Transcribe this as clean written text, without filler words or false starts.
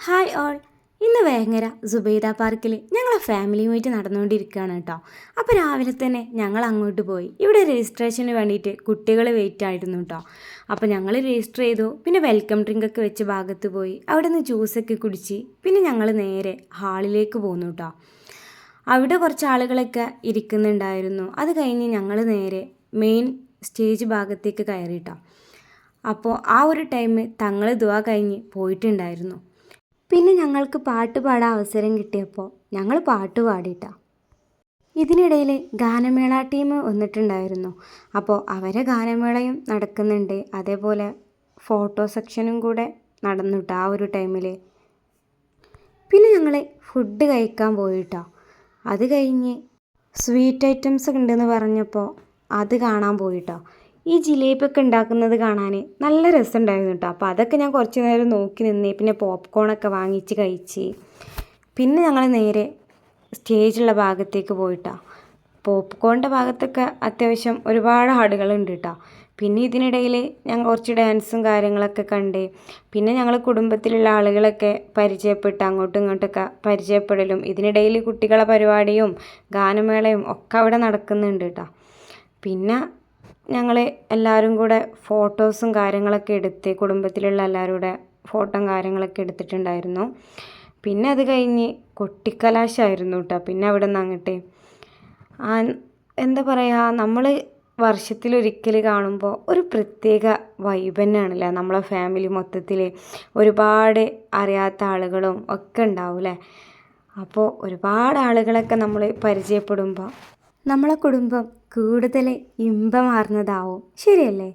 Hi all. ഇന്ന് വേങ്ങര സുബൈദ പാർക്കിൽ ഞങ്ങളെ ഫാമിലിയുമായിട്ട് നടന്നുകൊണ്ടിരിക്കുകയാണ് കേട്ടോ. അപ്പോൾ രാവിലെ തന്നെ ഞങ്ങൾ അങ്ങോട്ട് പോയി. ഇവിടെ രജിസ്ട്രേഷന് വേണ്ടിയിട്ട് കുട്ടികൾ വെയിറ്റ് ആയിരുന്നു കേട്ടോ. അപ്പോൾ ഞങ്ങൾ രജിസ്റ്റർ ചെയ്തു. പിന്നെ വെൽക്കം ഡ്രിങ്ക് ഒക്കെ വെച്ച ഭാഗത്ത് പോയി അവിടെ നിന്ന് ജ്യൂസൊക്കെ കുടിച്ച് പിന്നെ ഞങ്ങൾ നേരെ ഹാളിലേക്ക് പോന്നു കേട്ടോ. അവിടെ കുറച്ച് ആളുകളൊക്കെ ഇരിക്കുന്നുണ്ടായിരുന്നു. അത് കഴിഞ്ഞ് ഞങ്ങൾ നേരെ മെയിൻ സ്റ്റേജ് ഭാഗത്തേക്ക് കയറിയിട്ടോ. അപ്പോൾ ആ ഒരു ടൈം തങ്ങൾ ദുആ കഴിഞ്ഞ് പോയിട്ടുണ്ടായിരുന്നു. പിന്നെ ഞങ്ങൾക്ക് പാട്ട് പാടാൻ അവസരം കിട്ടിയപ്പോൾ ഞങ്ങൾ പാട്ട് പാടിയിട്ടാ. ഇതിനിടയിൽ ഗാനമേള ടീം വന്നിട്ടുണ്ടായിരുന്നു. അപ്പോൾ അവരെ ഗാനമേളയും നടക്കുന്നുണ്ട്, അതേപോലെ ഫോട്ടോ സെക്ഷനും കൂടെ നടന്നുട്ടോ ആ ഒരു ടൈമിൽ. പിന്നെ ഞങ്ങൾ ഫുഡ് കഴിക്കാൻ പോയിട്ടോ. അത് കഴിഞ്ഞ് സ്വീറ്റ് ഐറ്റംസ് ഉണ്ടെന്ന് പറഞ്ഞപ്പോൾ അത് കാണാൻ പോയിട്ടോ. ഈ ജിലേബിയൊക്കെ ഉണ്ടാക്കുന്നത് കാണാൻ നല്ല രസമുണ്ടായിരുന്നു കേട്ടോ. അപ്പോൾ അതൊക്കെ ഞാൻ കുറച്ച് നേരം നോക്കി നിന്നേ. പിന്നെ പോപ്കോണൊക്കെ വാങ്ങിച്ച് കഴിച്ച് പിന്നെ ഞങ്ങൾ നേരെ സ്റ്റേജുള്ള ഭാഗത്തേക്ക് പോയിട്ടോ. പോപ്കോണിൻ്റെ ഭാഗത്തൊക്കെ അത്യാവശ്യം ഒരുപാട് ആളുകളുണ്ട് കേട്ടോ. പിന്നെ ഇതിനിടയിൽ ഞങ്ങൾ കുറച്ച് ഡാൻസും കാര്യങ്ങളൊക്കെ കണ്ട് പിന്നെ ഞങ്ങൾ കുടുംബത്തിലുള്ള ആളുകളൊക്കെ പരിചയപ്പെട്ട് അങ്ങോട്ടും ഇങ്ങോട്ടൊക്കെ പരിചയപ്പെടലും ഇതിനിടയിൽ കുട്ടികളെ പരിപാടിയും ഗാനമേളയും ഒക്കെ അവിടെ നടക്കുന്നുണ്ട് കേട്ടോ. പിന്നെ ഞങ്ങൾ എല്ലാവരും കൂടെ ഫോട്ടോസും കാര്യങ്ങളൊക്കെ എടുത്ത് കുടുംബത്തിലുള്ള എല്ലാവരും കൂടെ ഫോട്ടോയും കാര്യങ്ങളൊക്കെ എടുത്തിട്ടുണ്ടായിരുന്നു. പിന്നെ അത് കഴിഞ്ഞ് കൊട്ടിക്കലാശമായിരുന്നു കേട്ടോ. പിന്നെ അവിടെ നിന്ന് അങ്ങോട്ട് എന്താ പറയുക, നമ്മൾ വർഷത്തിലൊരിക്കൽ കാണുമ്പോൾ ഒരു പ്രത്യേക വൈബ് തന്നെയാണല്ലേ. നമ്മളെ ഫാമിലി മൊത്തത്തിൽ ഒരുപാട് അറിയാത്ത ആളുകളും ഒക്കെ ഉണ്ടാവും അല്ലേ. അപ്പോൾ ഒരുപാട് ആളുകളൊക്കെ നമ്മൾ പരിചയപ്പെടുമ്പോൾ നമ്മളെ കുടുംബം കൂടുതൽ ഇമ്പമാർന്നതാവും. ശരിയല്ലേ?